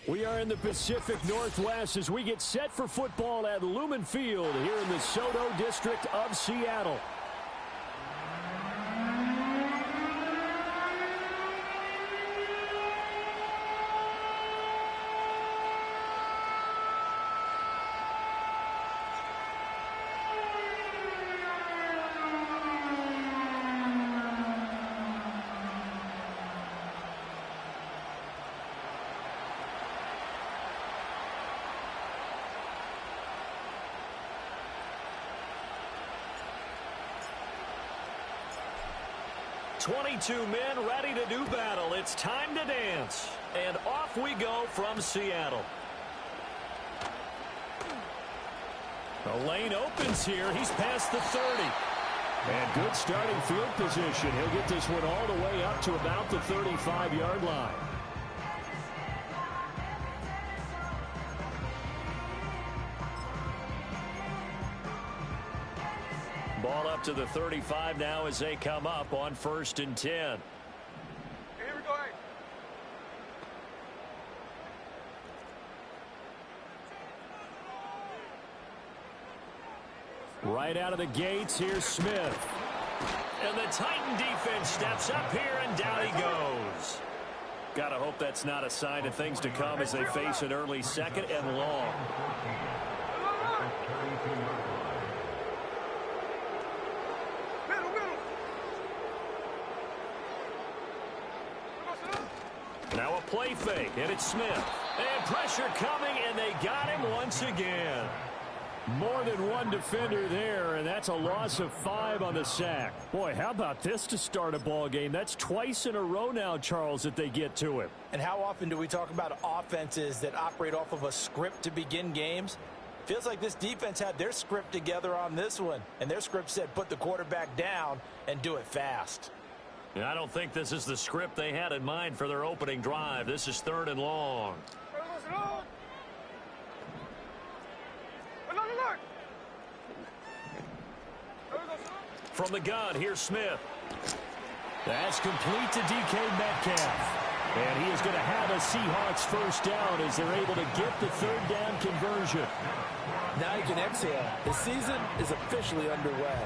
We are in the Pacific Northwest as we get set for football at Lumen Field here in the Soto district of Seattle. "22 men ready to do battle. It's time to dance." And off we go from Seattle. The lane opens here. He's past the 30. And good starting field position. He'll get this one all the way up to about the 35-yard line. Ball up to the 35 now as they come up on 1st and 10. Here we go. Right out of the gates, here's Smith. And the Titan defense steps up here, and down he goes. Gotta hope that's not a sign of things to come as they face an early 2nd and long. Now a play fake, and it's Smith. And pressure coming, and they got him once again. More than one defender there, and that's a loss of 5 on the sack. Boy, how about this to start a ball game? That's twice in a row now, Charles, that they get to him. And how often do we talk about offenses that operate off of a script to begin games? Feels like this defense had their script together on this one, and their script said put the quarterback down and do it fast. I don't think this is the script they had in mind for their opening drive. This is 3rd and long. From the gun, here's Smith. That's complete to DK Metcalf. And he is going to have a Seahawks first down as they're able to get the 3rd down conversion. Now you can exhale. The season is officially underway.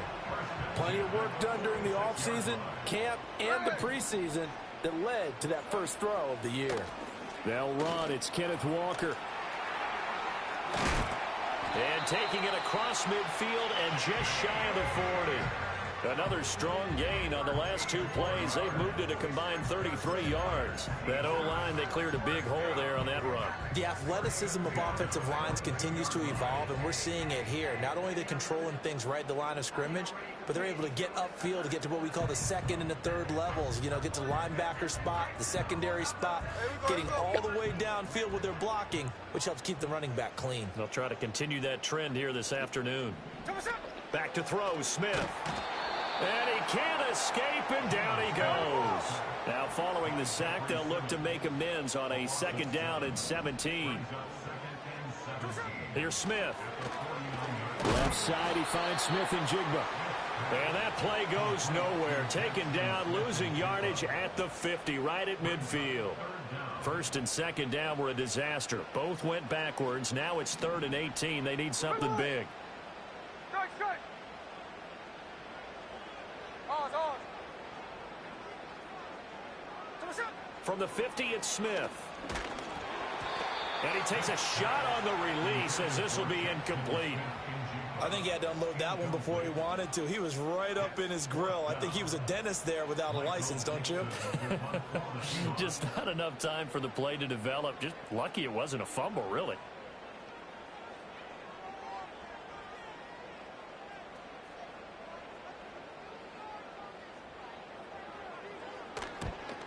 Plenty of work done during the offseason, camp, and the preseason that led to that first throw of the year. They'll run. It's Kenneth Walker. And taking it across midfield and just shy of the 40. Another strong gain on the last 2 plays. They've moved it a combined 33 yards. That O-line, they cleared a big hole there on that run. The athleticism of offensive lines continues to evolve, and we're seeing it here. Not only are they controlling things right at the line of scrimmage, but they're able to get upfield to get to what we call the 2nd and the 3rd levels. You know, get to the linebacker spot, the secondary spot, getting all the way downfield with their blocking, which helps keep the running back clean. They'll try to continue that trend here this afternoon. Back to throw, Smith. And he can't escape, and down he goes. Now, following the sack, they'll look to make amends on a 2nd down and 17. Here's Smith. Left side, he finds Smith and Jigba. And that play goes nowhere. Taken down, losing yardage at the 50, right at midfield. 1st and 2nd down were a disaster. Both went backwards. Now it's 3rd and 18. They need something big. From the 50, it's Smith. And he takes a shot on the release as this will be incomplete. I think he had to unload that one before he wanted to. He was right up in his grill. I think he was a dentist there without a license, don't you? Just not enough time for the play to develop. Just lucky it wasn't a fumble, really.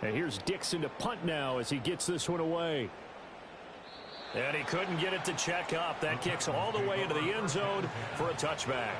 And here's Dixon to punt now as he gets this one away. And he couldn't get it to check up. That kicks all the way into the end zone for a touchback.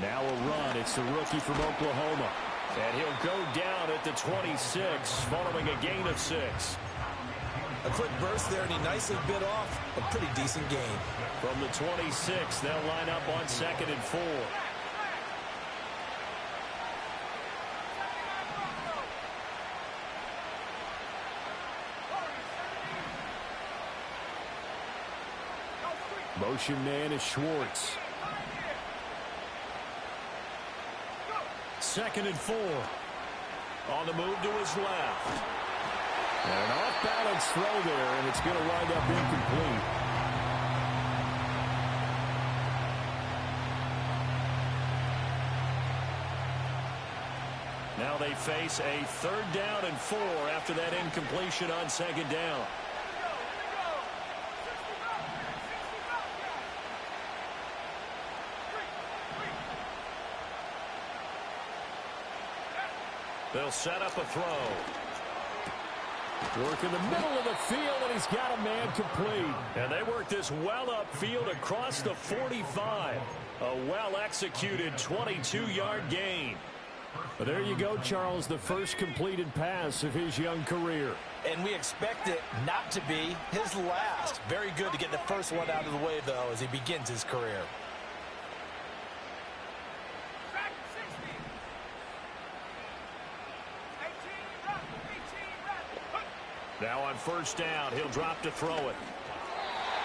Now a run. It's the rookie from Oklahoma. And he'll go down at the 26 following a gain of 6. A quick burst there, and he nicely bit off a pretty decent gain. From the 26, they'll line up on 2nd and 4. Motion man is Schwartz. 2nd and 4. On the move to his left. And an off-balance throw there, and it's going to wind up incomplete. Now they face a 3rd down and 4 after that incompletion on 2nd down. They'll set up a throw. Work in the middle of the field, and he's got a man complete. And they work this well upfield across the 45. A well-executed 22-yard gain. But there you go, Charles, the first completed pass of his young career. And we expect it not to be his last. Very good to get the first one out of the way, though, as he begins his career. Now on 1st down, he'll drop to throw it.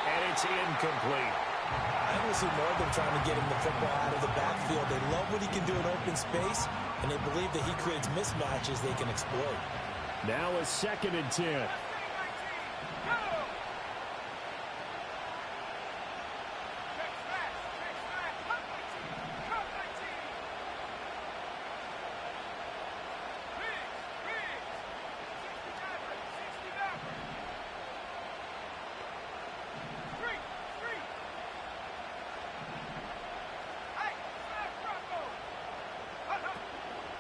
And it's incomplete. I don't see more of them trying to get him the football out of the backfield. They love what he can do in open space, and they believe that he creates mismatches they can exploit. Now a 2nd and 10.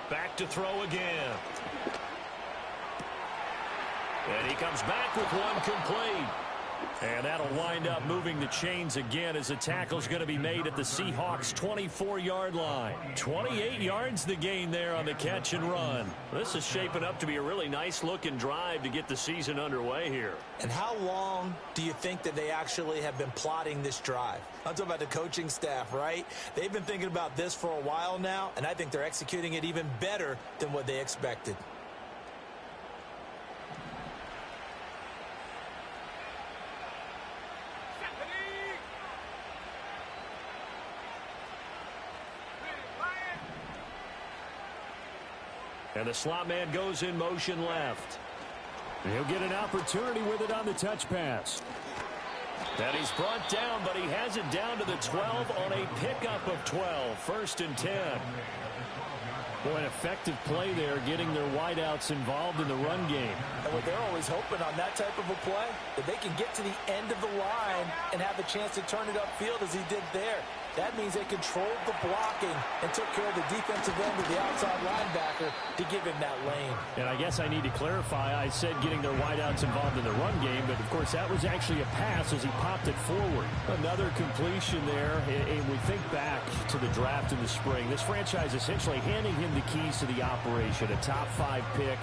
Back to throw again. And he comes back with one complete. And that'll wind up moving the chains again as the tackle's going to be made at the Seahawks' 24-yard line. 28 yards the gain there on the catch and run. This is shaping up to be a really nice-looking drive to get the season underway here. And how long do you think that they actually have been plotting this drive? I'm talking about the coaching staff, right? They've been thinking about this for a while now, and I think they're executing it even better than what they expected. And the slot man goes in motion left. And he'll get an opportunity with it on the touch pass. And he's brought down, but he has it down to the 12 on a pickup of 12. 1st and 10. Boy, an effective play there, getting their wideouts involved in the run game. And what they're always hoping on that type of a play, that they can get to the end of the line and have a chance to turn it upfield as he did there. That means they controlled the blocking and took care of the defensive end of the outside linebacker to give him that lane. And I guess I need to clarify, I said getting their wideouts involved in the run game, but of course that was actually a pass as he popped it forward. Another completion there, and we think back to the draft in the spring. This franchise essentially handing him the keys to the operation, a top 5 pick.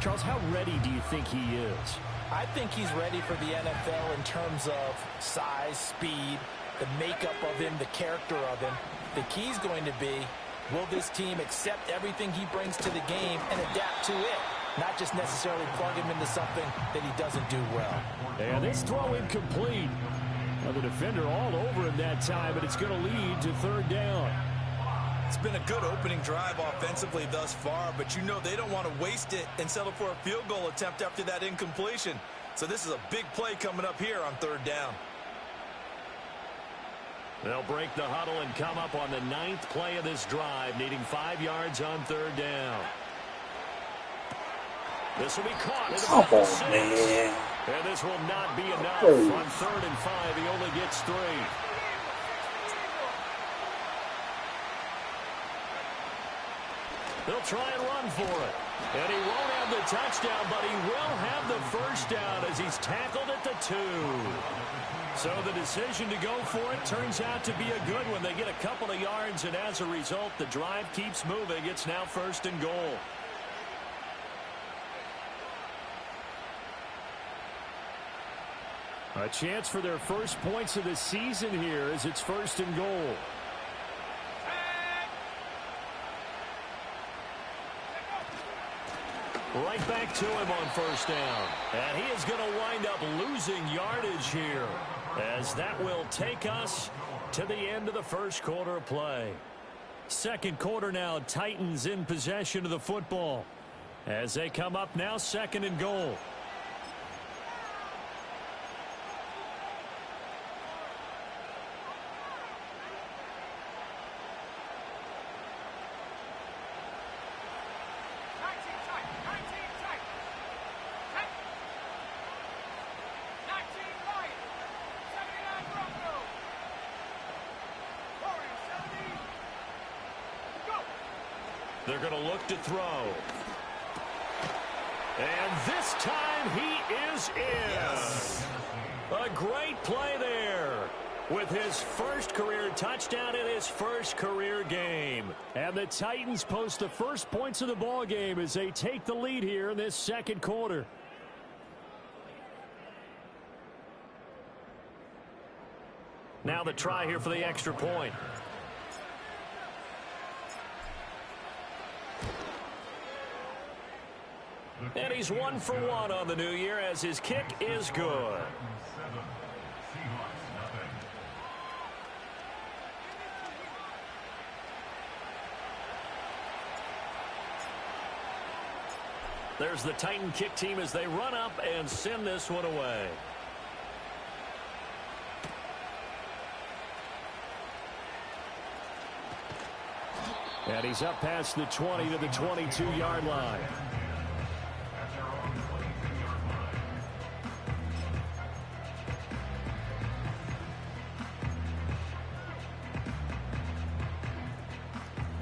Charles, how ready do you think he is? I think he's ready for the NFL in terms of size, speed, the makeup of him, the character of him. The key's going to be, will this team accept everything he brings to the game and adapt to it? Not just necessarily plug him into something that he doesn't do well. And this throw incomplete. Now the defender all over him that time, but it's going to lead to 3rd down. It's been a good opening drive offensively thus far, but you know they don't want to waste it and settle for a field goal attempt after that incompletion. So this is a big play coming up here on third down. They'll break the huddle and come up on the 9th play of this drive, needing 5 yards on third down. This will be caught at about the 6. Man. And this will not be enough. On 3rd and 5, he only gets 3. They'll try and run for it. And he won't have the touchdown, but he will have the first down as he's tackled at the 2. So the decision to go for it turns out to be a good one. They get a couple of yards, and as a result, the drive keeps moving. It's now 1st and goal. A chance for their first points of the season here as it's 1st and goal. Right back to him on 1st down. And he is going to wind up losing yardage here, as that will take us to the end of the 1st quarter of play. 2nd quarter now, Titans in possession of the football as they come up now 2nd and goal. They're going to look to throw. And this time he is in. Yes. A great play there with his first career touchdown in his first career game. And the Titans post the first points of the ball game as they take the lead here in this 2nd quarter. Now the try here for the extra point. And he's 1 for 1 on the new year as his kick is good. There's the Titan kick team as they run up and send this one away. And he's up past the 20 to the 22-yard line.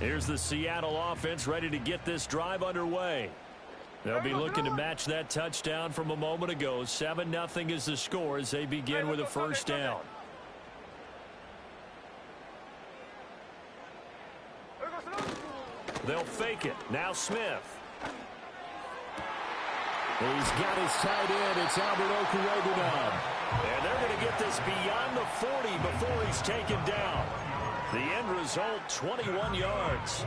Here's the Seattle offense ready to get this drive underway. They'll be looking to match that touchdown from a moment ago. 7-0 is the score as they begin with a first down. They'll fake it. Now Smith. He's got his tight end. It's Albert Okurogunam. And they're going to get this beyond the 40 before he's taken down. The end result, 21 yards.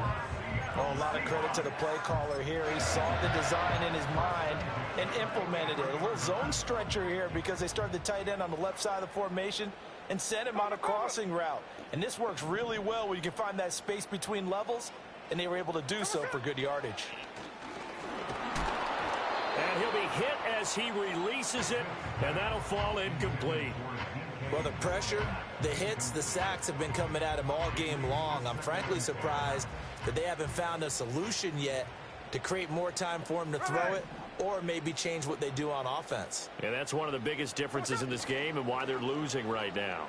Oh, a lot of credit to the play caller here. He saw the design in his mind and implemented it. A little zone stretcher here because they started the tight end on the left side of the formation and sent him on a crossing route. And this works really well when you can find that space between levels, and they were able to do so for good yardage. And he'll be hit as he releases it, and that'll fall incomplete. Well, the pressure, the hits, the sacks have been coming at him all game long. I'm frankly surprised that they haven't found a solution yet to create more time for him to throw it or maybe change what they do on offense. And that's one of the biggest differences in this game and why they're losing right now.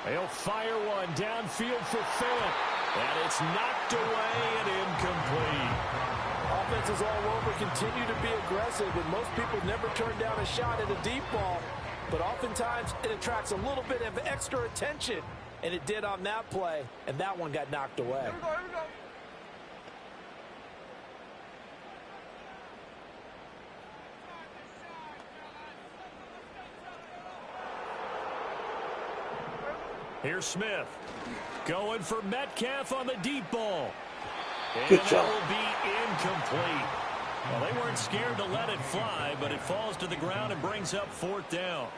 They'll fire one downfield for Phillip. And it's knocked away and incomplete. Offenses all over continue to be aggressive, and most people never turn down a shot at a deep ball. But oftentimes it attracts a little bit of extra attention, and it did on that play, and that one got knocked away. Here we go, here we go. Here's Smith. Going for Metcalf on the deep ball. And Good that job. will be incomplete. Well, they weren't scared to let it fly, but it falls to the ground and brings up 4th down.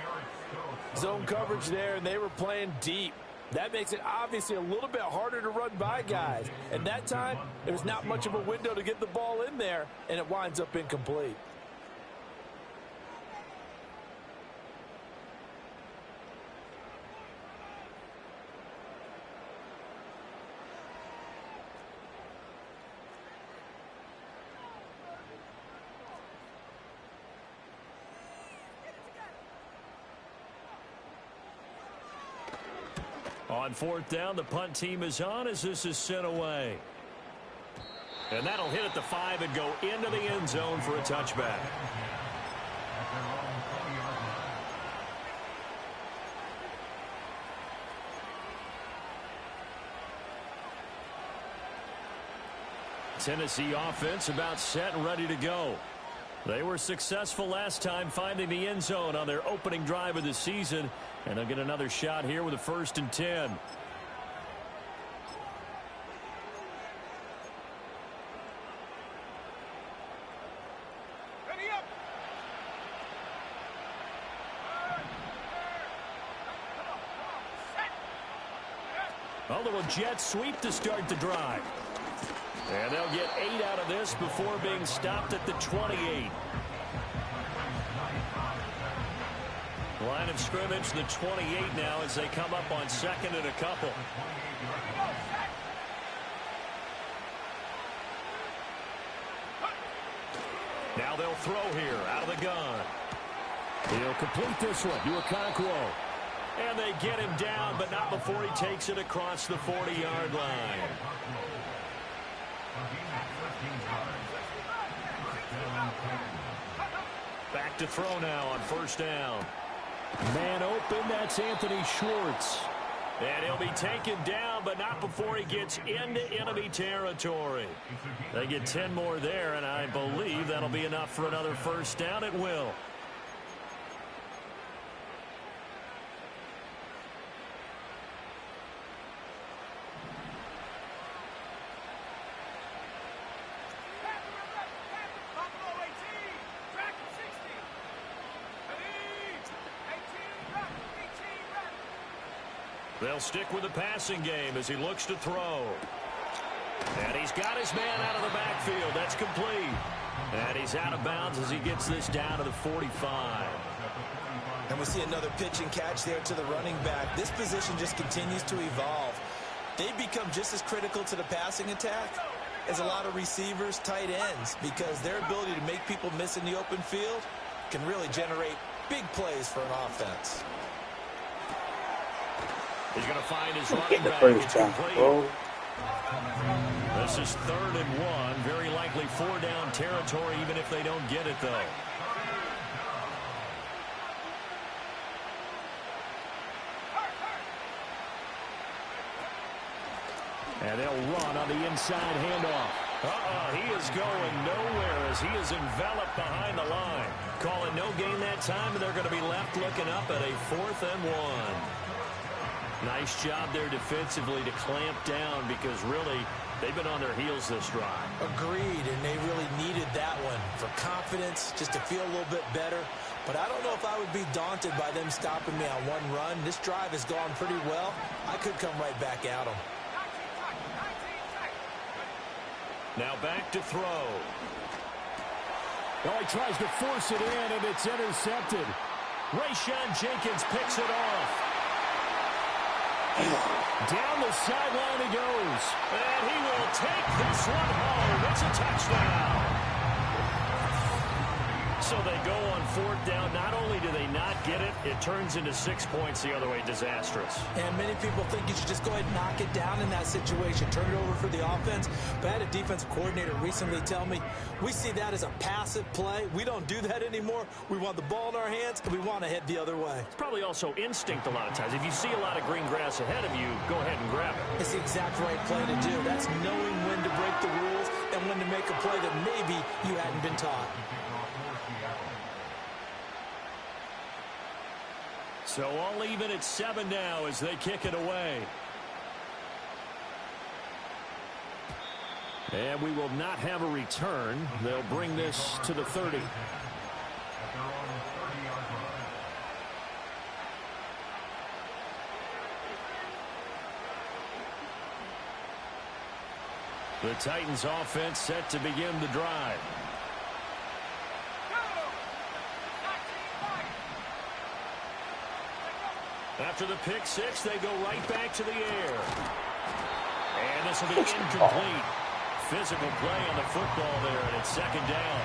Zone coverage there, and they were playing deep. That makes it obviously a little bit harder to run by guys. At that time, there's not much of a window to get the ball in there, and it winds up incomplete. On fourth down, the punt team is on as this is sent away. And that'll hit at the 5 and go into the end zone for a touchback. Tennessee offense about set and ready to go. They were successful last time finding the end zone on their opening drive of the season, and they'll get another shot here with a 1st and 10. A little jet sweep to start the drive. And they'll get 8 out of this before being stopped at the 28. Line of scrimmage, the 28 now as they come up on 2nd and a couple. Now they'll throw here out of the gun. He'll complete this one to Okonkwo. And they get him down, but not before he takes it across the 40-yard line. Back to throw now on 1st down. Man open, that's Anthony Schwartz. And he'll be taken down, but not before he gets into enemy territory. They get 10 more there, and I believe that'll be enough for another 1st down. It will. They'll stick with the passing game as he looks to throw. And he's got his man out of the backfield. That's complete. And he's out of bounds as he gets this down to the 45. And we see another pitch and catch there to the running back. This position just continues to evolve. They become just as critical to the passing attack as a lot of receivers, tight ends, because their ability to make people miss in the open field can really generate big plays for an offense. He's going to find his running back. It's complete. This is 3rd and 1. Very likely 4-down territory, even if they don't get it, though. And they'll run on the inside handoff. He is going nowhere as he is enveloped behind the line. Calling no gain that time, and they're going to be left looking up at a 4th and 1. Nice job there defensively to clamp down because really they've been on their heels this drive. Agreed, and they really needed that one for confidence, just to feel a little bit better. But I don't know if I would be daunted by them stopping me on one run. This drive has gone pretty well. I could come right back at them. Now back to throw. Well, he tries to force it in, and it's intercepted. Rayshon Jenkins picks it off. Down the sideline he goes. And he will take this one home. It's a touchdown. So they go on 4th down. Not only do they not get it, it turns into 6 points the other way. Disastrous. And many people think you should just go ahead and knock it down in that situation. Turn it over for the offense. But I had a defensive coordinator recently tell me, we see that as a passive play. We don't do that anymore. We want the ball in our hands, and we want to head the other way. It's probably also instinct a lot of times. If you see a lot of green grass ahead of you, go ahead and grab it. It's the exact right play to do. That's knowing when to break the rules and when to make a play that maybe you hadn't been taught. So all even at 7 now as they kick it away. And we will not have a return. They'll bring this to the 30. The Titans offense set to begin the drive. After the pick six, they go right back to the air. And this will be incomplete. Physical play on the football there, and it's second down.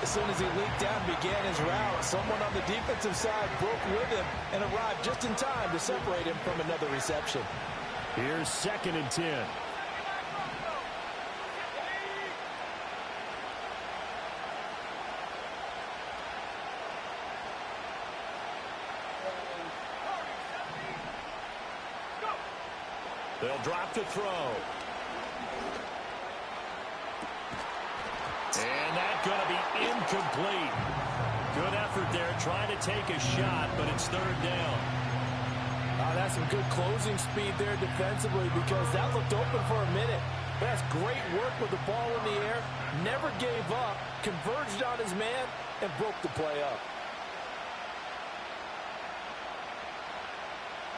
As soon as he leaped down and began his route, someone on the defensive side broke with him and arrived just in time to separate him from another reception. Here's 2nd and 10. They'll drop to throw. And that's going to be incomplete. Good effort there trying to take a shot, but it's 3rd down. That's some good closing speed there defensively because that looked open for a minute. But that's great work with the ball in the air. Never gave up, converged on his man, and broke the play up.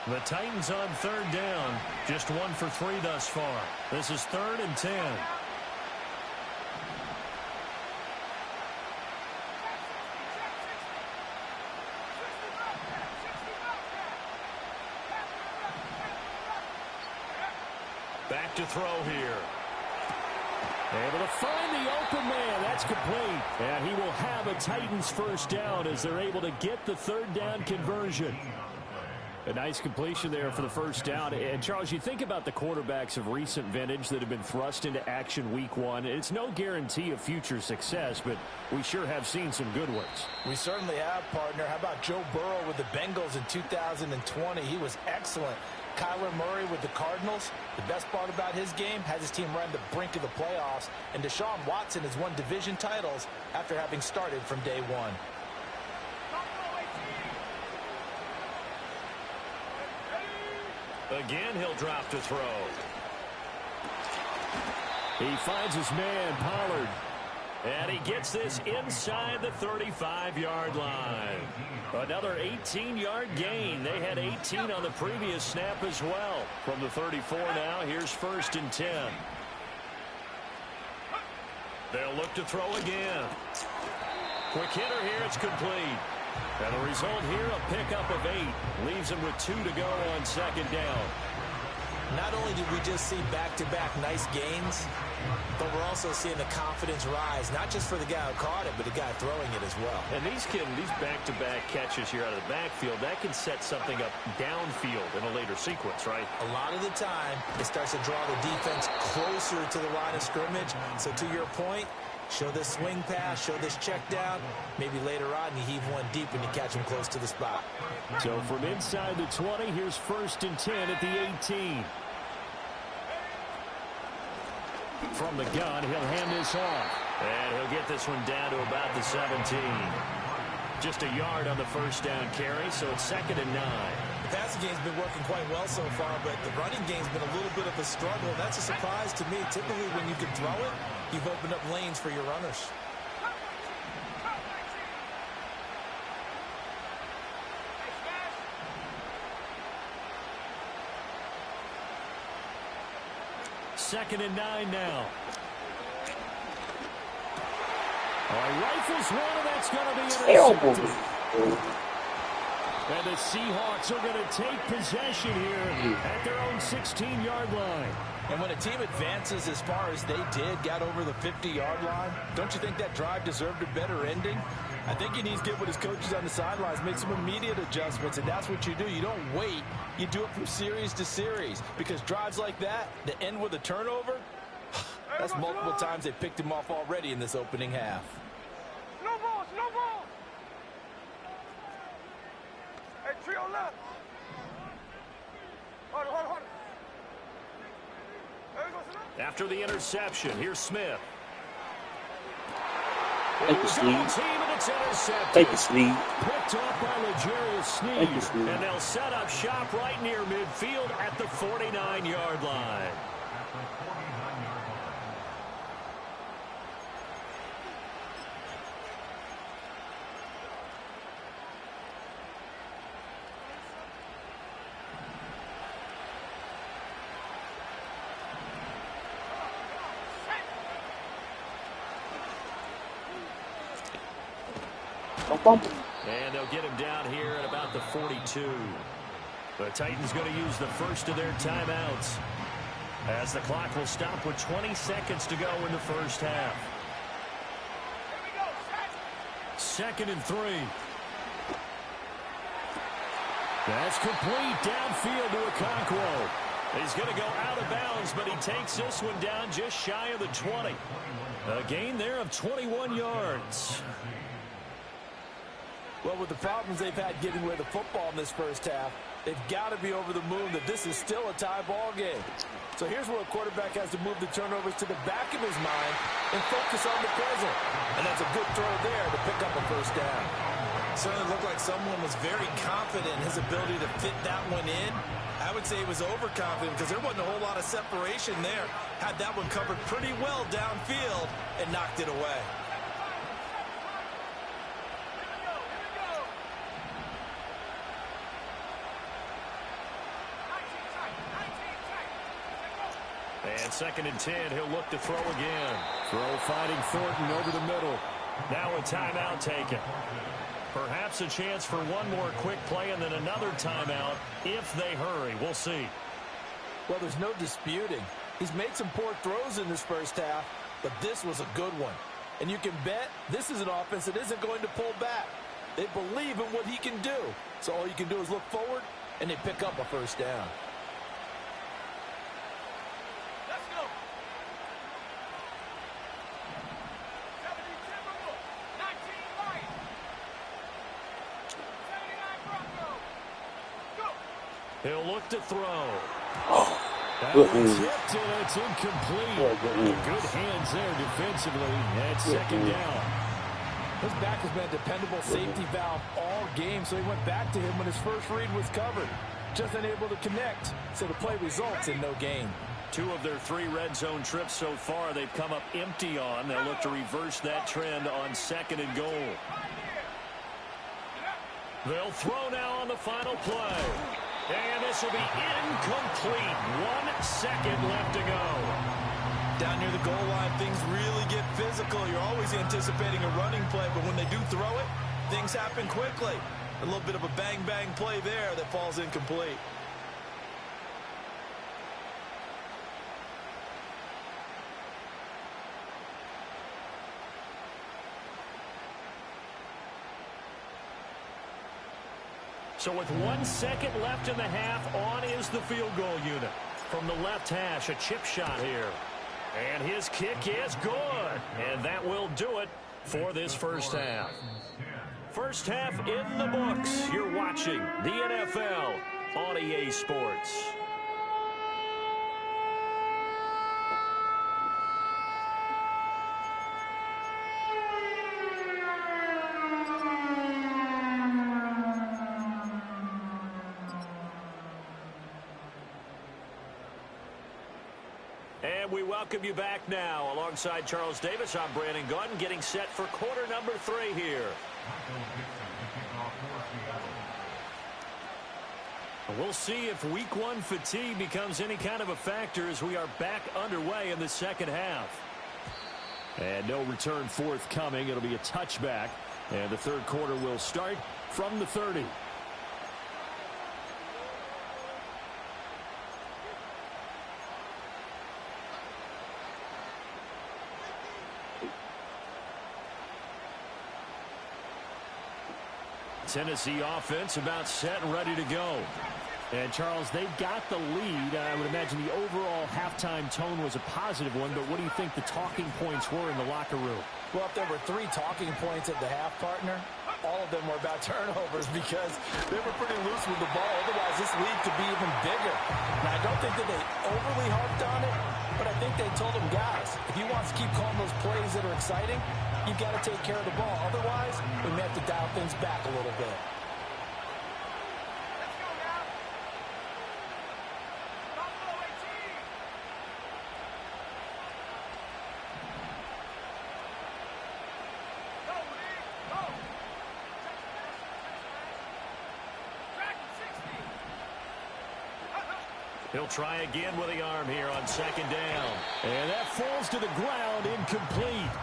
The Titans on 3rd down. Just 1 for 3 thus far. This is 3rd and 10. Back to throw here. Able to find the open man. That's complete. And he will have a Titans first down as they're able to get the 3rd down conversion. A nice completion there for the first down. And, Charles, you think about the quarterbacks of recent vintage that have been thrust into action week 1. It's no guarantee of future success, but we sure have seen some good ones. We certainly have, partner. How about Joe Burrow with the Bengals in 2020? He was excellent. Kyler Murray with the Cardinals. The best part about his game has his team right on the brink of the playoffs. And Deshaun Watson has won division titles after having started from day 1. Again, he'll drop to throw. He finds his man, Pollard. And he gets this inside the 35-yard line. Another 18-yard gain. They had 18 on the previous snap as well. From the 34 now, here's 1st and 10. They'll look to throw again. Quick hitter here, it's complete. And the result here, a pickup of 8. Leaves him with 2 to go on 2nd down. Not only did we just see back-to-back nice gains, but we're also seeing the confidence rise, not just for the guy who caught it, but the guy throwing it as well. And these back-to-back catches here out of the backfield, that can set something up downfield in a later sequence, right? A lot of the time, it starts to draw the defense closer to the line of scrimmage. So to your point, show this swing pass, show this check down. Maybe later on you heave one deep and you catch him close to the spot. So from inside the 20, here's 1st and 10 at the 18. From the gun, he'll hand this off. And he'll get this one down to about the 17. Just a yard on the first down carry, so it's 2nd and 9. The passing game's been working quite well so far, but the running game's been a little bit of a struggle. That's a surprise to me. Typically, when you can throw it, you've opened up lanes for your runners. Second and 9 now. Rifles one, and that's going to be intercepted. And the Seahawks are going to take possession here at their own 16-yard line. And when a team advances as far as they did, got over the 50-yard line, don't you think that drive deserved a better ending? I think he needs to get with his coaches on the sidelines, make some immediate adjustments, and that's what you do. You don't wait. You do it from series to series, because drives like that end with a turnover, that's multiple times they picked him off already in this opening half. No ball, no ball. Hey, trio left. Hold on. After the interception, here's Smith. Take the Sneed. Take the Sneed. Picked off by L'Jarius Sneed. And they'll set up shop right near midfield at the 49-yard line. And they'll get him down here at about the 42. The Titans going to use the first of their timeouts, as the clock will stop with 20 seconds to go in the first half. Second and 3. That's complete downfield to Okonkwo. He's going to go out of bounds, but he takes this one down just shy of the 20. A gain there of 21 yards. Well, with the problems they've had getting rid of the football in this first half, they've got to be over the moon that this is still a tie ball game. So here's where a quarterback has to move the turnovers to the back of his mind and focus on the present. And that's a good throw there to pick up a first down. Certainly looked like someone was very confident in his ability to fit that one in. I would say he was overconfident because there wasn't a whole lot of separation there. Had that one covered pretty well downfield and knocked it away. And second and 10, he'll look to throw again. Throw finding Thornton over the middle. Now a timeout taken. Perhaps a chance for one more quick play and then another timeout if they hurry. We'll see. Well, there's no disputing. He's made some poor throws in this first half, but this was a good one. And you can bet this is an offense that isn't going to pull back. They believe in what he can do. So all you can do is look forward, and they pick up a first down. He'll look to throw. That one's tipped and it's incomplete. Good hands there defensively at second down. His back has been a dependable safety valve all game, so he went back to him when his first read was covered. Just unable to connect, so the play results in no gain. 2 of their 3 red zone trips so far they've come up empty on. They'll look to reverse that trend on second and goal. They'll throw now on the final play. And this will be incomplete. 1 second left to go. Down near the goal line, things really get physical. You're always anticipating a running play, but when they do throw it, things happen quickly. A little bit of a bang-bang play there that falls incomplete. So with 1 second left in the half, on is the field goal unit. From the left hash, a chip shot here. And his kick is good. And that will do it for this first half. First half in the books. You're watching the NFL on EA Sports. We welcome you back now. Alongside Charles Davis, I'm Brandon Gaudin, getting set for quarter number 3 here. We'll see if week 1 fatigue becomes any kind of a factor as we are back underway in the second half. And no return forthcoming. It'll be a touchback. And the third quarter will start from the 30. Tennessee offense about set and ready to go. And, Charles, they've got the lead. I would imagine the overall halftime tone was a positive one, but what do you think the talking points were in the locker room? Well, if there were 3 talking points at the half, partner, all of them were about turnovers because they were pretty loose with the ball. Otherwise, this lead could be even bigger. Now, I don't think that they overly harped on it, but I think they told them, guys, if you want to keep calling those plays that are exciting, you've got to take care of the ball. Otherwise, we may have to dial things back a little bit. He'll try again with the arm here on second down. And that falls to the ground, incomplete.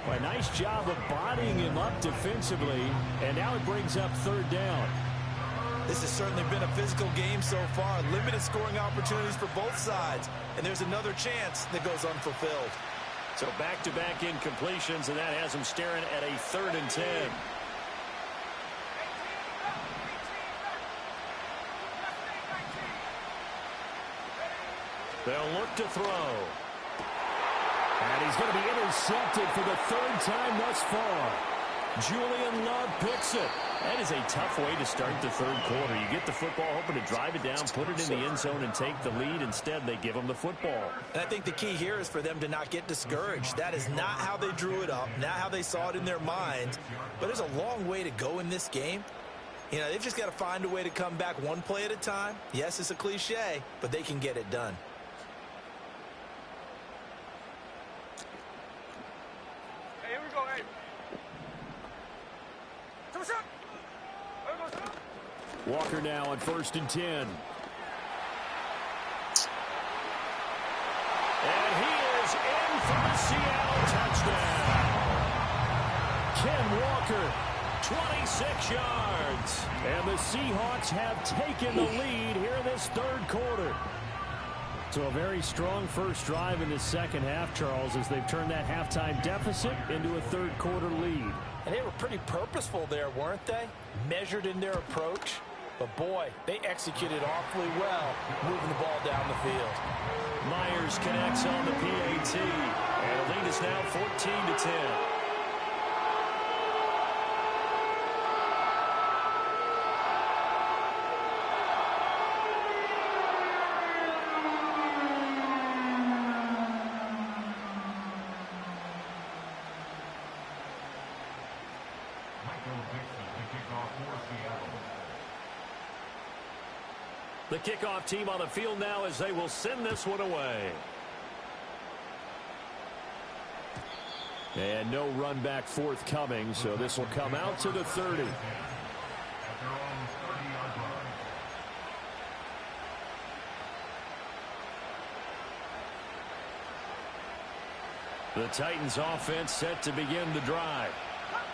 Well, a nice job of bodying him up defensively, and now it brings up third down. This has certainly been a physical game so far. Limited scoring opportunities for both sides. And there's another chance that goes unfulfilled. So back-to-back incompletions, and that has them staring at a 3rd and 10. They'll look to throw. And he's going to be intercepted for the 3rd time thus far. Julian Love picks it. That is a tough way to start the 3rd quarter. You get the football, hoping to drive it down, put it in the end zone, and take the lead. Instead, they give them the football. And I think the key here is for them to not get discouraged. That is not how they drew it up, not how they saw it in their minds. But there's a long way to go in this game. You know, they've just got to find a way to come back one play at a time. Yes, it's a cliche, but they can get it done. Hey, here we go, hey. Walker now on 1st and 10. And he is in for the Seattle touchdown. Ken Walker, 26 yards. and the Seahawks have taken the lead here in this 3rd quarter. So a very strong first drive in the second half, Charles, as they've turned that halftime deficit into a 3rd quarter lead. And they were pretty purposeful there, weren't they? Measured in their approach. But, boy, they executed awfully well moving the ball down the field. Myers connects on the PAT. And the lead is now 14-10. The kickoff team on the field now as they will send this one away. And no run back forthcoming, so this will come out to the 30. The Titans offense set to begin the drive.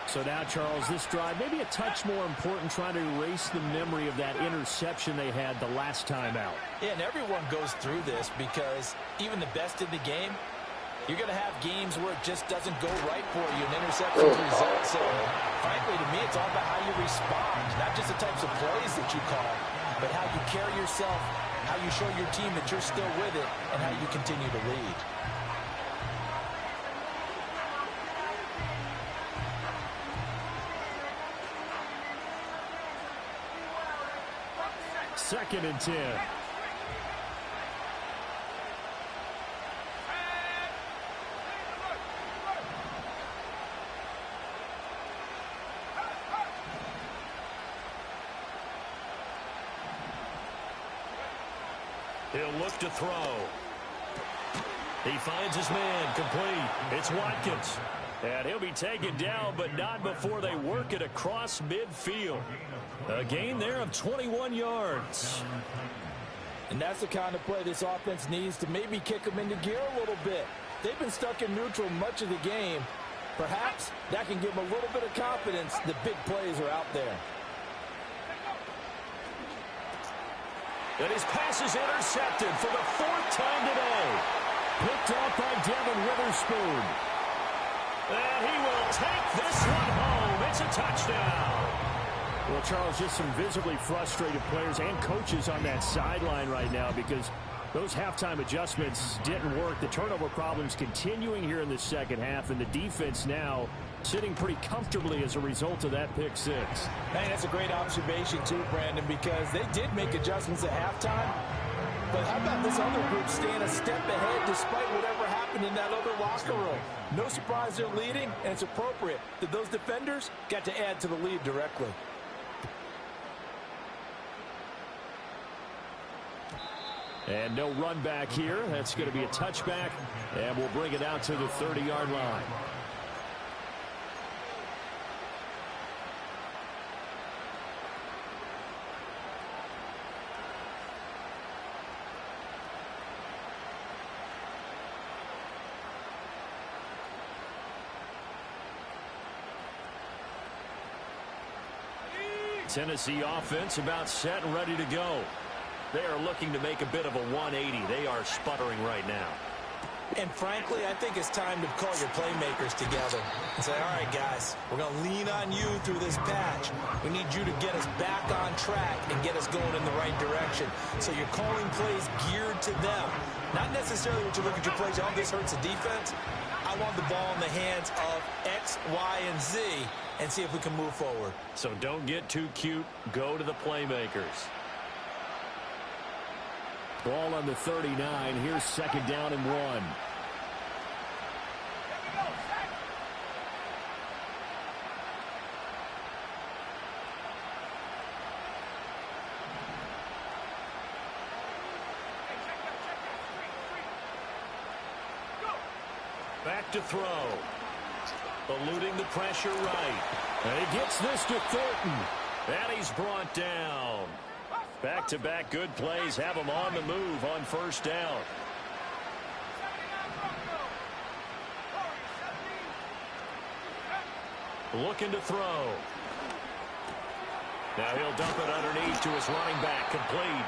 So now, Charles, this drive maybe a touch more important, trying to erase the memory of that interception they had the last time out. Yeah, and everyone goes through this because even the best in the game, you're going to have games where it just doesn't go right for you, and interceptions result. So, frankly, to me, it's all about how you respond, not just the types of plays that you call, but how you carry yourself, how you show your team that you're still with it, and how you continue to lead. 2nd and 10. He'll look to throw. He finds his man, complete. It's Watkins. And he'll be taken down, but not before they work it across midfield. A gain there of 21 yards. And that's the kind of play this offense needs to maybe kick them into gear a little bit. They've been stuck in neutral much of the game. Perhaps that can give them a little bit of confidence that big plays are out there. And his pass is intercepted for the 4th time today. Picked off by Devin Witherspoon. And he will take this one home. It's a touchdown. Well, Charles, just some visibly frustrated players and coaches on that sideline right now because those halftime adjustments didn't work. The turnover problems continuing here in the second half, and the defense now sitting pretty comfortably as a result of that pick six. Hey, that's a great observation too, Brandon, because they did make adjustments at halftime. But how about this other group staying a step ahead despite whatever happened in that other locker room? No surprise they're leading, and it's appropriate that those defenders got to add to the lead directly. And no run back here. That's going to be a touchback, and we'll bring it out to the 30-yard line. Tennessee offense about set and ready to go. They are looking to make a bit of a 180. They are sputtering right now. And frankly, I think it's time to call your playmakers together and say, all right, guys, we're going to lean on you through this patch. We need you to get us back on track and get us going in the right direction. So you're calling plays geared to them. Not necessarily when you look at your plays, oh, this hurts the defense. I want the ball in the hands of X, Y, and Z and see if we can move forward. So don't get too cute. Go to the playmakers. Ball on the 39. Here's second down and 1. Back to throw. Eluding the pressure right. And he gets this to Thornton. And he's brought down. Back-to-back good plays have him on the move on first down. Looking to throw. Now he'll dump it underneath to his running back, complete.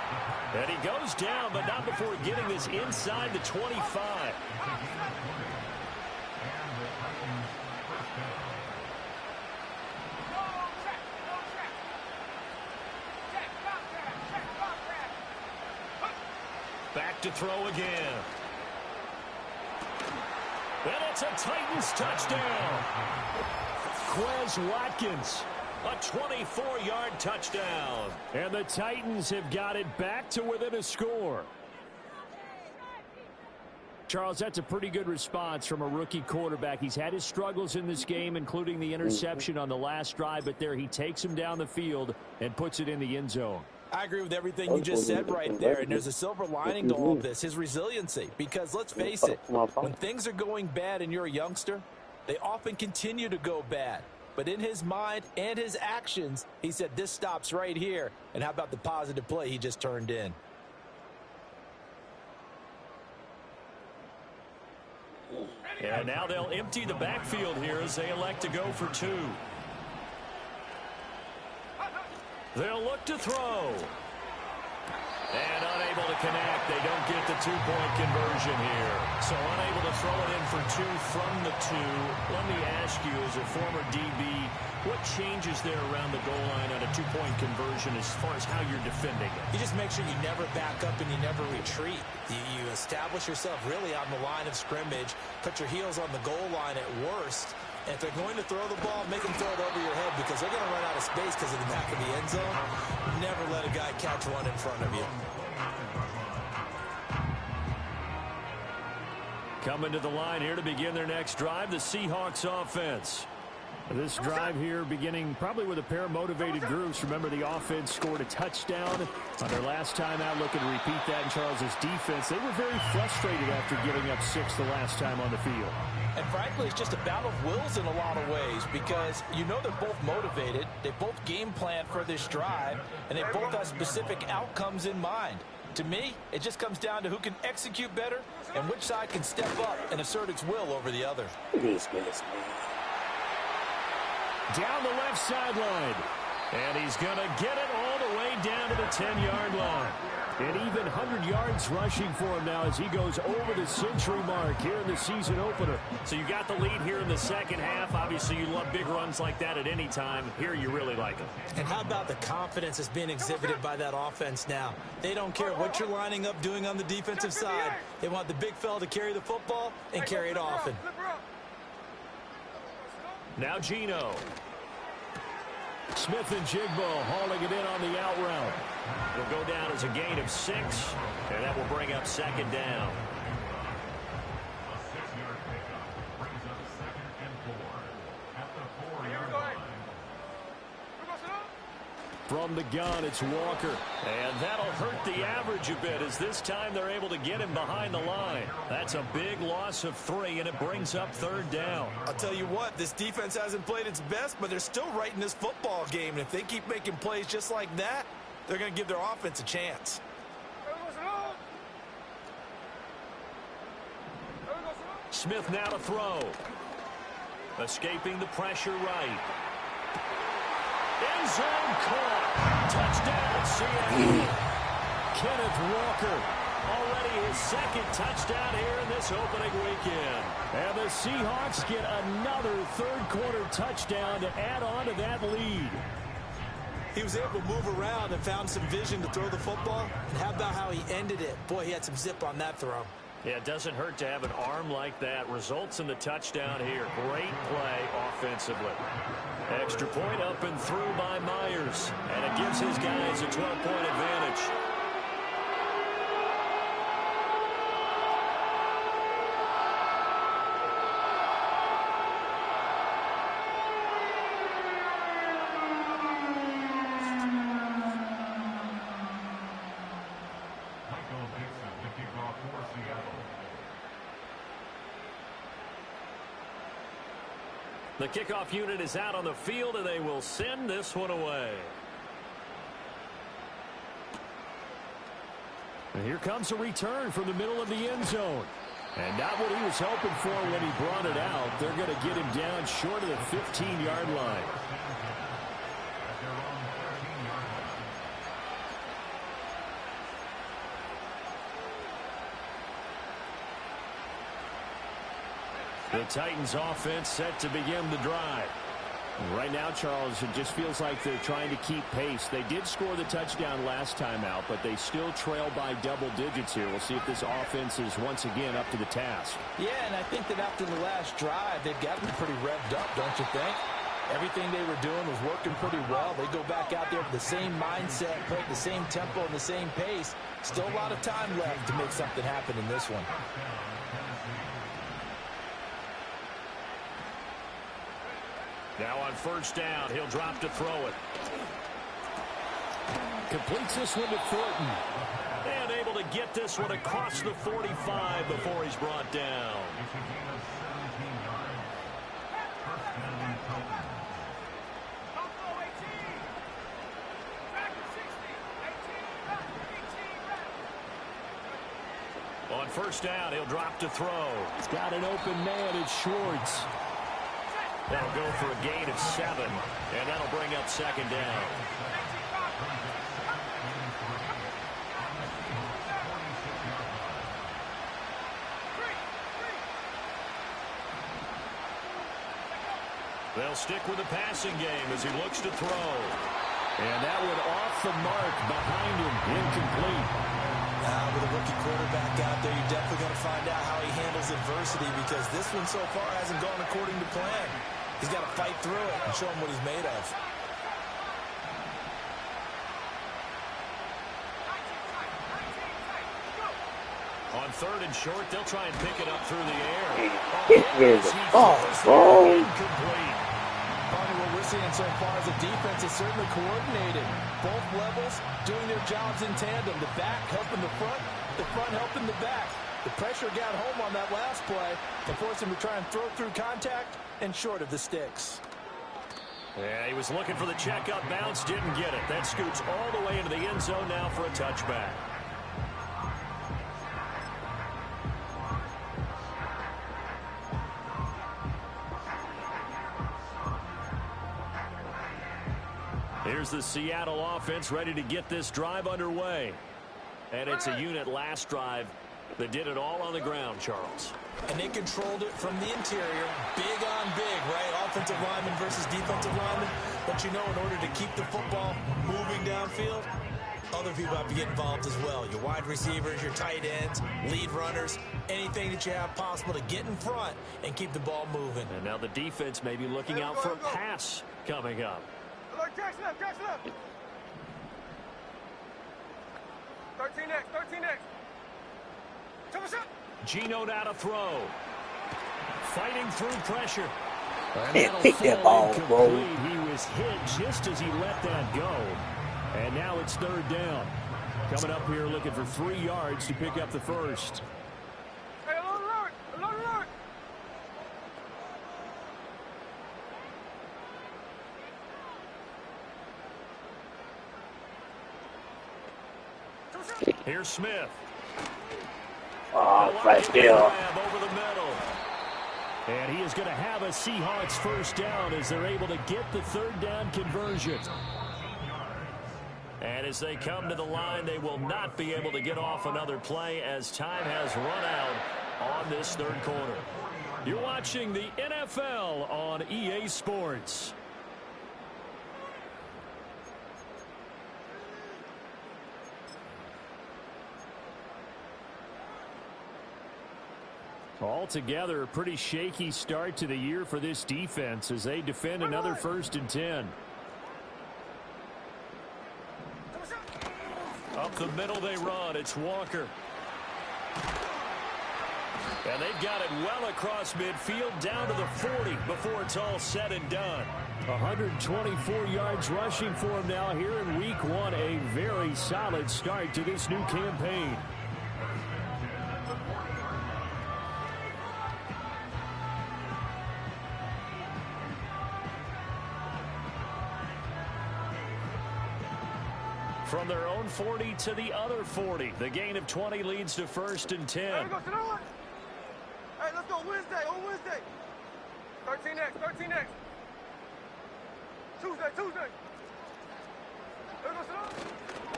And he goes down, but not before getting this inside the 25. Back to throw again. And it's a Titans touchdown. Quez Watkins. A 24-yard touchdown. And the Titans have got it back to within a score. Charles, that's a pretty good response from a rookie quarterback. He's had his struggles in this game, including the interception on the last drive, but there he takes him down the field and puts it in the end zone. I agree with everything you just said right there, and there's a silver lining to all this, his resiliency. Because let's face it, when things are going bad and you're a youngster, they often continue to go bad. But in his mind and his actions, he said, this stops right here. And how about the positive play he just turned in? And now they'll empty the backfield here as they elect to go for 2. They'll look to throw. And unable to connect. They don't get the 2-point conversion here. So unable to throw it in for 2 from the 2. Let me ask you, as a former DB, what changes there around the goal line on a 2-point conversion as far as how you're defending it? You just make sure you never back up and you never retreat. You establish yourself really on the line of scrimmage, put your heels on the goal line at worst. And if they're going to throw the ball, make them throw it over your head because they're going to run out of space because of the back of the end zone. Never let a guy catch one in front of you. Coming to the line here to begin their next drive, the Seahawks offense. This drive here beginning probably with a pair of motivated groups. Remember, the offense scored a touchdown on their last time out. Looking to repeat that in Charles's defense. They were very frustrated after giving up 6 the last time on the field. And frankly, it's just a battle of wills in a lot of ways because you know they're both motivated. They both game plan for this drive, and they both have specific outcomes in mind. To me, it just comes down to who can execute better and which side can step up and assert its will over the other. Down the left sideline. And he's going to get it all the way down to the 10-yard line. And even 100 yards rushing for him now as he goes over the century mark here in the season opener. So you got the lead here in the second half. Obviously, you love big runs like that at any time. Here, you really like them. And how about the confidence that's being exhibited by that offense now? They don't care what you're lining up doing on the defensive side. They want the big fella to carry the football and carry it often. Now Geno. Smith and Jigbo hauling it in on the out route. It'll go down as a gain of 6, and that will bring up second down. From the gun, it's Walker. And that'll hurt the average a bit as this time they're able to get him behind the line. That's a big loss of 3, and it brings up third down. I'll tell you what, this defense hasn't played its best, but they're still right in this football game. And if they keep making plays just like that, they're going to give their offense a chance. Smith now to throw. Escaping the pressure right. End zone caught. Touchdown, Seattle. Kenneth Walker, already his second touchdown here in this opening weekend. And the Seahawks get another third-quarter touchdown to add on to that lead. He was able to move around and found some vision to throw the football. And how about how he ended it? Boy, he had some zip on that throw. Yeah, it doesn't hurt to have an arm like that. Results in the touchdown here. Great play offensively. Extra point up and through by Myers. And it gives his guys a 12-point advantage. The kickoff unit is out on the field, and they will send this one away. And here comes a return from the middle of the end zone. And not what he was hoping for when he brought it out. They're going to get him down short of the 15-yard line. The Titans offense set to begin the drive. Right now, Charles, it just feels like they're trying to keep pace. They did score the touchdown last time out, but they still trail by double digits here. We'll see if this offense is once again up to the task. Yeah, and I think that after the last drive, they've got to be pretty revved up, don't you think? Everything they were doing was working pretty well. They go back out there with the same mindset, play at the same tempo and the same pace. Still a lot of time left to make something happen in this one. Now on first down, he'll drop to throw it. Completes this one to Thornton. And able to get this one across the 45 before he's brought down. On first down, he'll drop to throw. He's got an open man. It's Schwartz. That'll go for a gain of 7, and that'll bring up second down. They'll stick with the passing game as he looks to throw. And that one off the mark behind him. Incomplete. Now, with a rookie quarterback out there, you're definitely going to find out how he handles adversity because this one so far hasn't gone according to plan. He's got to fight through it and show him what he's made of. On third and short, they'll try and pick it up through the air. Incomplete. Barney, what we're seeing so far is the defense is certainly coordinated. Both levels doing their jobs in tandem. The back helping the front helping the back. The pressure got home on that last play to force him to try and throw through contact and short of the sticks. Yeah, he was looking for the checkup bounce, didn't get it. That scoots all the way into the end zone now for a touchback. Here's the Seattle offense ready to get this drive underway. And it's a unit last drive that did it all on the ground, Charles. And they controlled it from the interior. Big on big, right? Offensive lineman versus defensive lineman. But you know, in order to keep the football moving downfield, other people have to get involved as well. Your wide receivers, your tight ends, lead runners, anything that you have possible to get in front and keep the ball moving. And now the defense may be looking out for a pass coming up. Jackson up, Jackson up. 13 next, 13 next. Gino now to throw. Fighting through pressure. Can't pick that ball, bro. He was hit just as he let that go. And now it's third down. Coming up here looking for 3 yards to pick up the first. Hey, alert, alert, alert. Here's Smith. Oh, right there. Over the middle. And he is going to have a Seahawks first down as they're able to get the third down conversion. And as they come to the line, they will not be able to get off another play as time has run out on this third quarter. You're watching the NFL on EA Sports. Altogether, a pretty shaky start to the year for this defense as they defend another 1st and 10. Up the middle they run. It's Walker. And they've got it well across midfield down to the 40 before it's all said and done. 124 yards rushing for him now here in week 1. A very solid start to this new campaign. From their own 40 to the other 40. The gain of 20 leads to 1st and 10. Hey, let's go Wednesday, on Wednesday. 13X, 13X. Tuesday.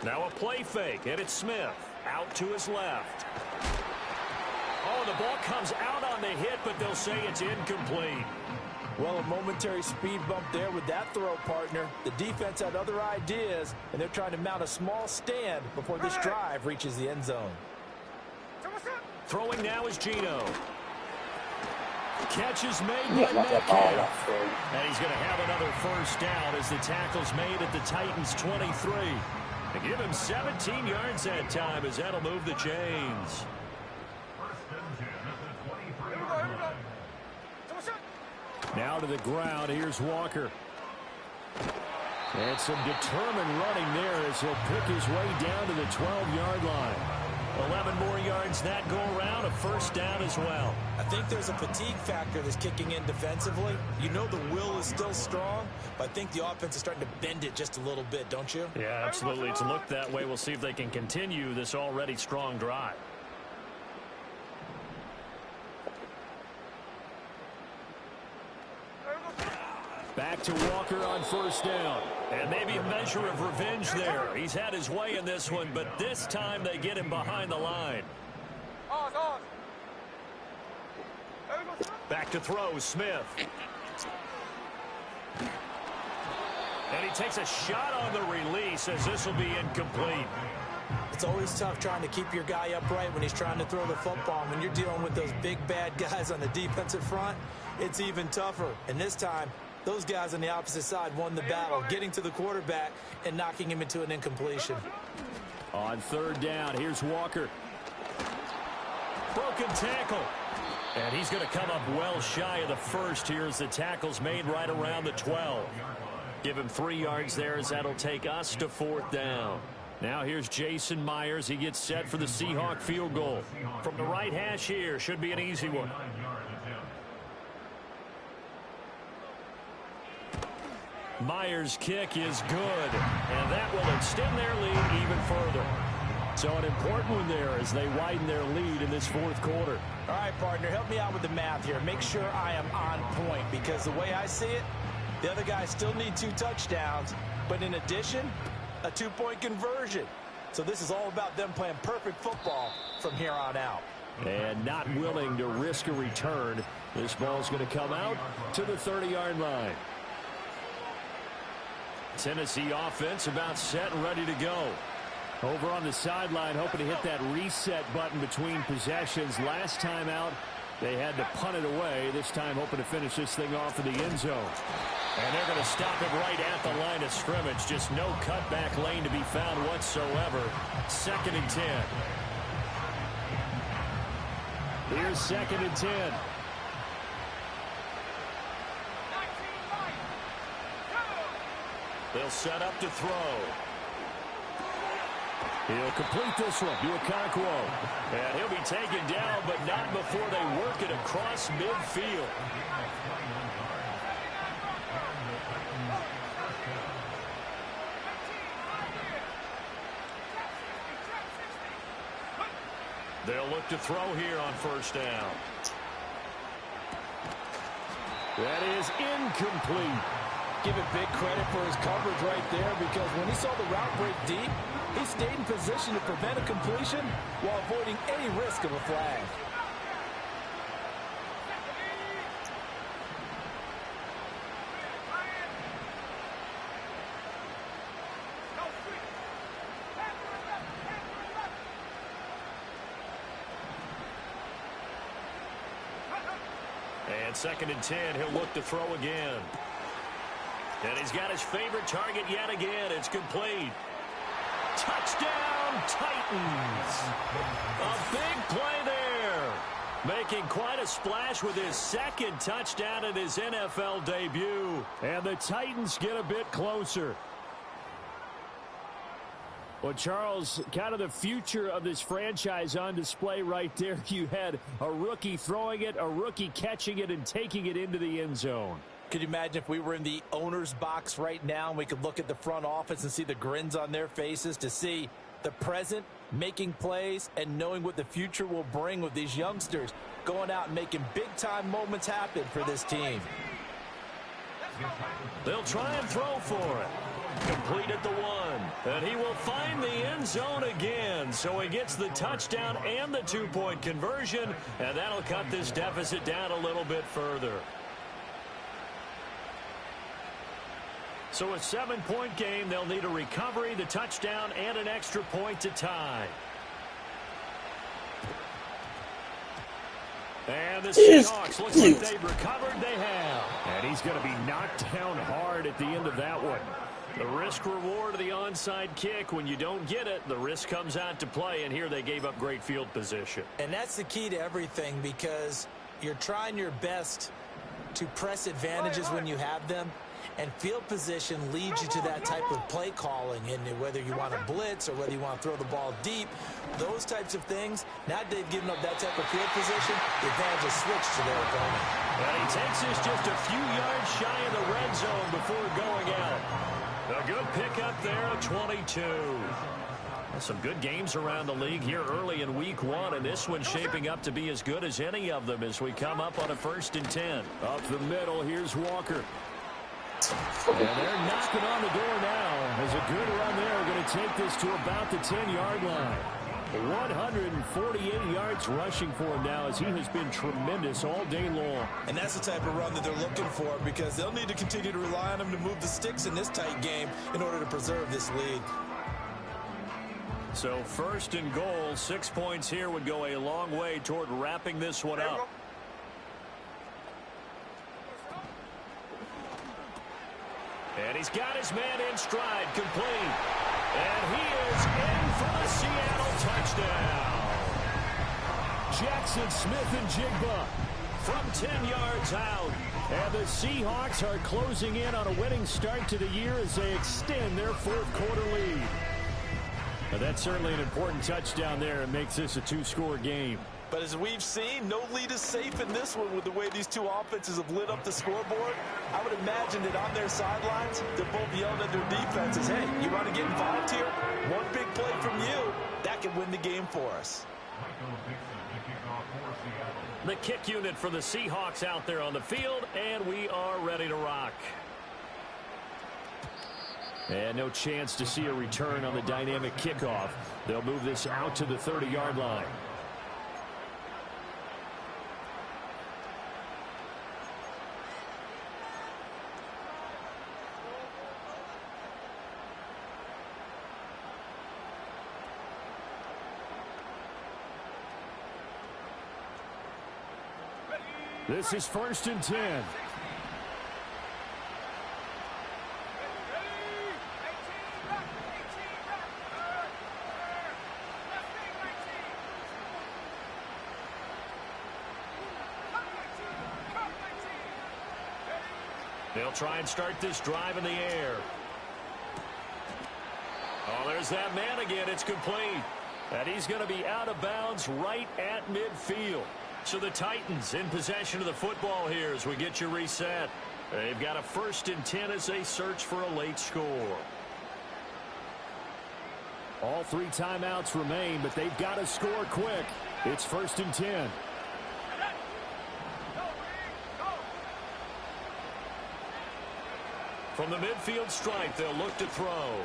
Now a play fake, and it's Smith. Out to his left. Oh, the ball comes out on the hit, but they'll say it's incomplete. Well, a momentary speed bump there with that throw, partner. The defense had other ideas, and they're trying to mount a small stand before this drive reaches the end zone. Throwing now is Gino. Catch is made by Metcalf. And he's going to have another first down as the tackle's made at the Titans' 23. They give him 17 yards that time as that'll move the chains. Now to the ground. Here's Walker. And some determined running there as he'll pick his way down to the 12-yard line. 11 more yards that go around, a first down as well. I think there's a fatigue factor that's kicking in defensively. You know the will is still strong, but I think the offense is starting to bend it just a little bit, don't you? Yeah, absolutely. It's looked that way. We'll see if they can continue this already strong drive. Back to Walker on first down. And maybe a measure of revenge there. He's had his way in this one, but this time they get him behind the line. Back to throw, Smith. And he takes a shot on the release as this will be incomplete. It's always tough trying to keep your guy upright when he's trying to throw the football. When you're dealing with those big, bad guys on the defensive front, it's even tougher. And this time, those guys on the opposite side won the battle, getting to the quarterback and knocking him into an incompletion. On third down, here's Walker. Broken tackle. And he's going to come up well shy of the first here as the tackle's made right around the 12. Give him 3 yards there as that'll take us to 4th down. Now here's Jason Myers. He gets set for the Seahawk field goal. From the right hash here, should be an easy one. Myers' kick is good, and that will extend their lead even further. So an important one there as they widen their lead in this 4th quarter. All right, partner, help me out with the math here. Make sure I am on point because the way I see it, the other guys still need 2 touchdowns, but in addition, a 2-point conversion. So this is all about them playing perfect football from here on out. And not willing to risk a return. This ball's going to come out to the 30-yard line. Tennessee offense about set and ready to go. Over on the sideline, hoping to hit that reset button between possessions. Last time out, they had to punt it away. This time, hoping to finish this thing off in the end zone. And they're going to stop it right at the line of scrimmage. Just no cutback lane to be found whatsoever. 2nd and 10. Here's 2nd and 10. They'll set up to throw. He'll complete this one to Okonkwo. And he'll be taken down, but not before they work it across midfield. They'll look to throw here on first down. That is incomplete. Give it big credit for his coverage right there, because when he saw the route break deep, he stayed in position to prevent a completion while avoiding any risk of a flag. And 2nd and 10, he'll look to throw again. And he's got his favorite target yet again. It's complete. Touchdown, Titans. A big play there. Making quite a splash with his 2nd touchdown in his NFL debut. And the Titans get a bit closer. Well, Charles, kind of the future of this franchise on display right there. You had a rookie throwing it, a rookie catching it, and taking it into the end zone. Could you imagine if we were in the owner's box right now and we could look at the front office and see the grins on their faces, to see the present making plays and knowing what the future will bring with these youngsters going out and making big-time moments happen for this team. They'll try and throw for it. Complete at the 1. And he will find the end zone again. So he gets the touchdown and the 2-point conversion. And that'll cut this deficit down a little bit further. So a 7-point game, they'll need a recovery, the touchdown, and an extra point to tie. And the Seahawks looks like they've recovered. They have. And he's going to be knocked down hard at the end of that one. The risk reward of the onside kick. When you don't get it, the risk comes out to play, and here they gave up great field position. And that's the key to everything, because you're trying your best to press advantages when you have them. And field position leads you to that type of play calling, and whether you want to blitz or whether you want to throw the ball deep, those types of things. Now they've given up that type of field position, the advantage is switched to their opponent. And he takes this just a few yards shy of the red zone before going out. A good pickup there, 22. Some good games around the league here early in week 1, and this one's shaping up to be as good as any of them as we come up on a 1st and 10. Up the middle, here's Walker. And they're knocking on the door now as a good run there. Going to take this to about the 10-yard line. 148 yards rushing for him now, as he has been tremendous all day long. And that's the type of run that they're looking for, because they'll need to continue to rely on him to move the sticks in this tight game in order to preserve this lead. So 1st and goal, 6 points here would go a long way toward wrapping this one up. And he's got his man in stride, complete. And he is in for the Seattle touchdown. Jackson Smith-Njigba from 10 yards out. And the Seahawks are closing in on a winning start to the year as they extend their 4th quarter lead. Now, that's certainly an important touchdown there and makes this a 2-score game. But as we've seen, no lead is safe in this one with the way these two offenses have lit up the scoreboard. I would imagine that on their sidelines, they're both yelling at their defenses, hey, you want to get involved here? One big play from you, that could win the game for us. The kick unit for the Seahawks out there on the field, and we are ready to rock. And no chance to see a return on the dynamic kickoff. They'll move this out to the 30-yard line. This is 1st and 10. They'll try and start this drive in the air. Oh, there's that man again. It's complete. And he's going to be out of bounds right at midfield. So the Titans in possession of the football here as we get you reset. They've got a 1st and 10 as they search for a late score. All 3 timeouts remain, but they've got to score quick. It's 1st and 10. From the midfield stripe, they'll look to throw.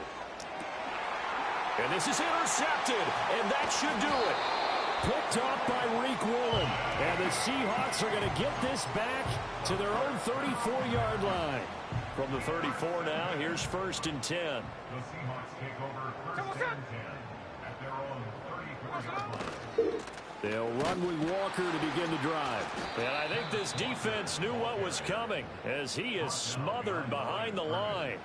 And this is intercepted, and that should do it. Picked off by Reek Woolen. And the Seahawks are going to get this back to their own 34-yard line. From the 34 now, here's 1st and 10. The Seahawks take over 1st and 10 at their own 34-yard line. They'll run with Walker to begin the drive. And I think this defense knew what was coming as he is smothered behind the line.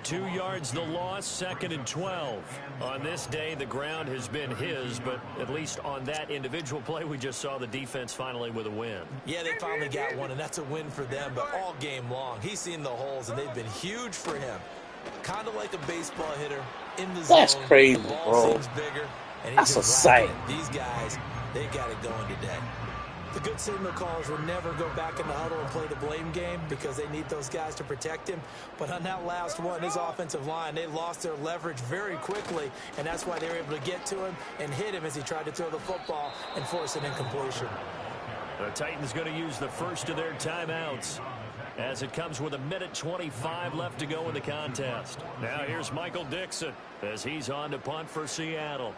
2 yards the loss, 2nd and 12. On this day, the ground has been his, but at least on that individual play, we just saw the defense finally with a win. Yeah, they finally got one, and that's a win for them, but all game long, he's seen the holes, and they've been huge for him. Kind of like a baseball hitter in the zone. That's crazy, the ball bro. seems bigger, and That's a sight. These guys, they got it going today. The good signal callers will never go back in the huddle and play the blame game because they need those guys to protect him. But on that last one, his offensive line, they lost their leverage very quickly, and that's why they were able to get to him and hit him as he tried to throw the football and force an incompletion. The Titans going to use the first of their timeouts as it comes with 1:25 left to go in the contest. Now here's Michael Dixon as he's on to punt for Seattle.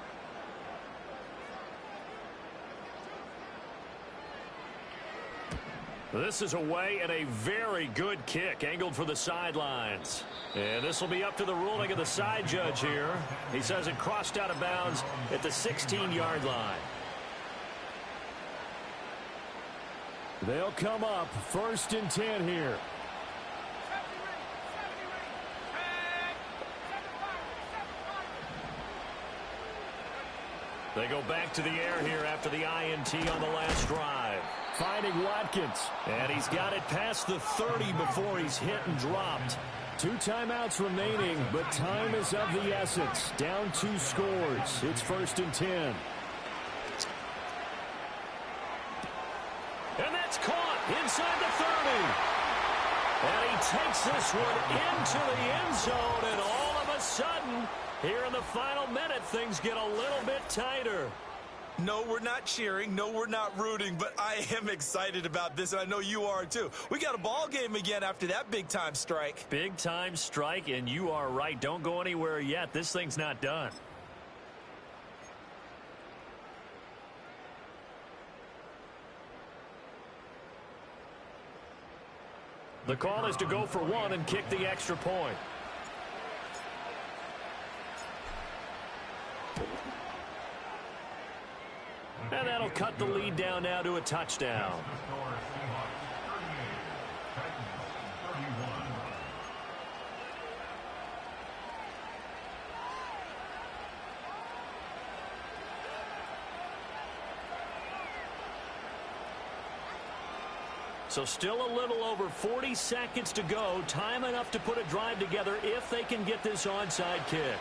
This is away and a very good kick angled for the sidelines. And this will be up to the ruling of the side judge here. He says it crossed out of bounds at the 16-yard line. They'll come up 1st and 10 here. They go back to the air here after the INT on the last drive. Finding Watkins. And he's got it past the 30 before he's hit and dropped. 2 timeouts remaining, but time is of the essence. Down 2 scores. It's 1st and 10. And that's caught inside the 30. And he takes this one into the end zone, and all of a sudden, here in the final minute, things get a little bit tighter. No, we're not cheering. No, we're not rooting, but I am excited about this, and I know you are too. We got a ball game again after that big-time strike. Big-time strike, and you are right. Don't go anywhere yet. This thing's not done. The call is to go for 1 and kick the extra point. And that'll cut the lead down now to a touchdown. So still a little over 40 seconds to go. Time enough to put a drive together if they can get this onside kick.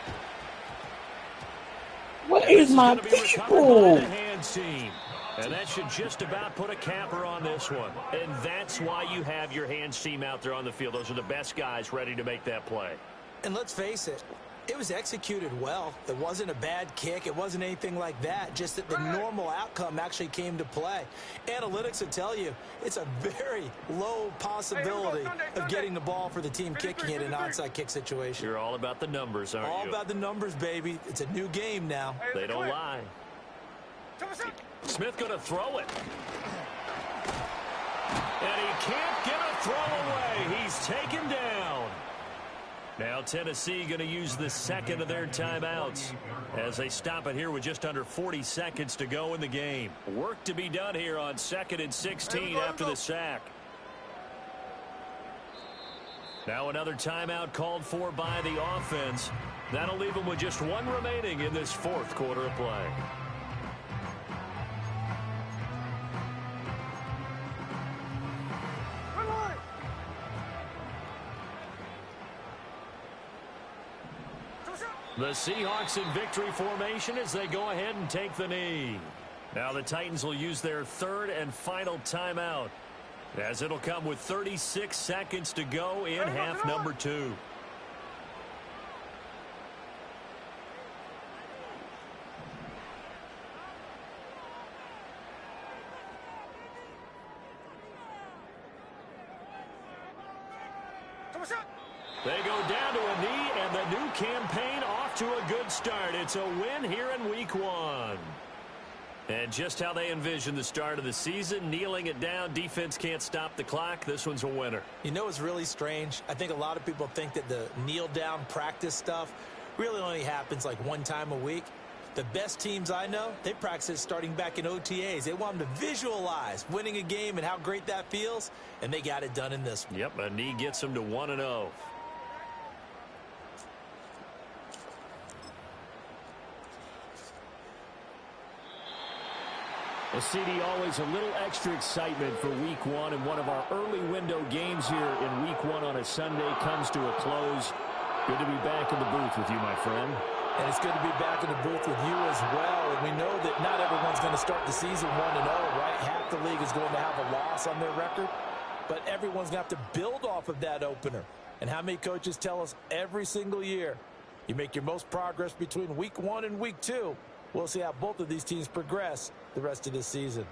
Where is my people? And that should just about put a capper on this one. And that's why you have your hands team out there on the field. Those are the best guys ready to make that play. And let's face it, it was executed well. It wasn't a bad kick. It wasn't anything like that. Just that the normal outcome actually came to play. Analytics will tell you it's a very low possibility of getting the ball for the team kicking it in an onside kick situation. You're all about the numbers, aren't you? All about the numbers, baby. It's a new game now. They don't lie. Smith going to throw it. And he can't get a throw away. He's taken down. Now Tennessee going to use the second of their timeouts as they stop it here with just under 40 seconds to go in the game. Work to be done here on 2nd and 16 after the sack. Now another timeout called for by the offense. That'll leave them with just 1 remaining in this 4th quarter of play. The Seahawks in victory formation as they go ahead and take the knee. Now the Titans will use their 3rd and final timeout as it'll come with 36 seconds to go in half number 2. They go down to a knee, and the new campaign off to a good start. It's a win here in Week 1. And just how they envision the start of the season, kneeling it down, defense can't stop the clock. This one's a winner. You know, it's really strange. I think a lot of people think that the kneel-down practice stuff really only happens like one time a week. The best teams I know, they practice it starting back in OTAs. They want them to visualize winning a game and how great that feels, and they got it done in this one. Yep, a knee gets them to 1-0. Well, CD, always a little extra excitement for Week 1, and one of our early window games here in Week 1 on a Sunday comes to a close. Good to be back in the booth with you, my friend. And it's good to be back in the booth with you as well. And we know that not everyone's going to start the season 1-0, right? Half the league is going to have a loss on their record. But everyone's going to have to build off of that opener. And how many coaches tell us every single year, you make your most progress between Week 1 and Week 2. We'll see how both of these teams progress the rest of this season.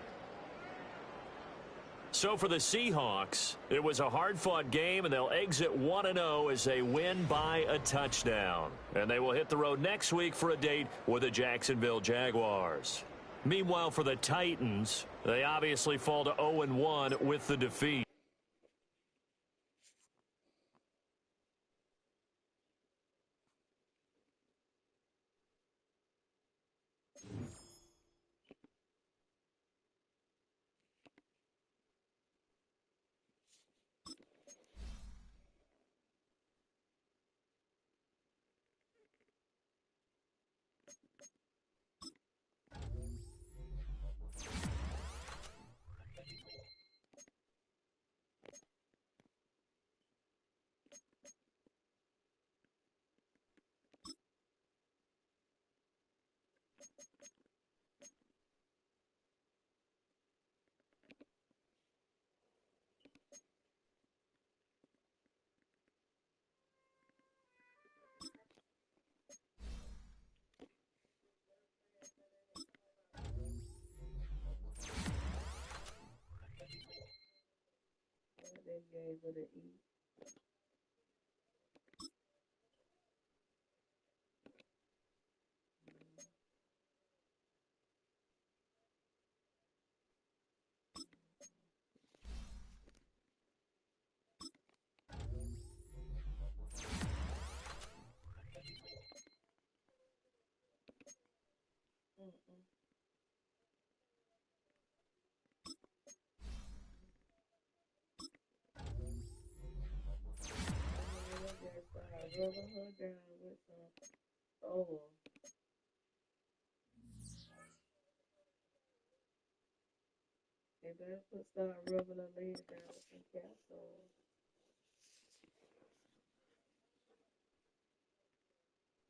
So for the Seahawks, it was a hard-fought game, and they'll exit 1-0 as they win by a touchdown. And they will hit the road next week for a date with the Jacksonville Jaguars. Meanwhile, for the Titans, they obviously fall to 0-1 with the defeat. They gave it an E. Rubbing her down with some oil. They better start rubbing her legs down with some castle.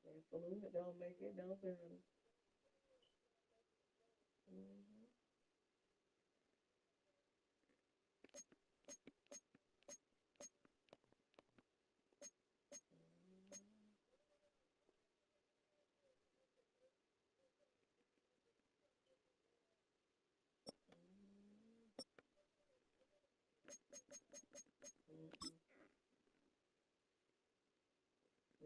And fluid don't make it no better.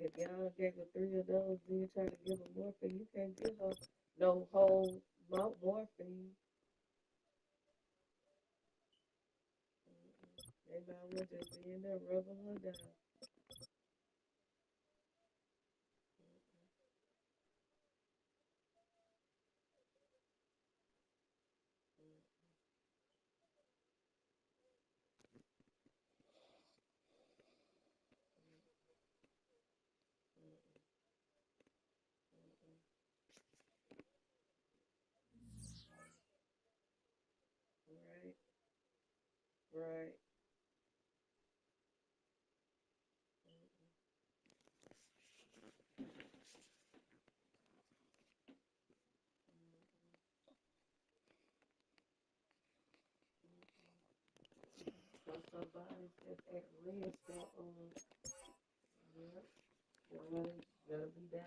If y'all gave her 3 of those, then you try to give her morphine, you can't give her no whole morphine. They might as well just be in there rubbing her down. Right, right. So somebody just at risk of, yeah, well, gotta be down.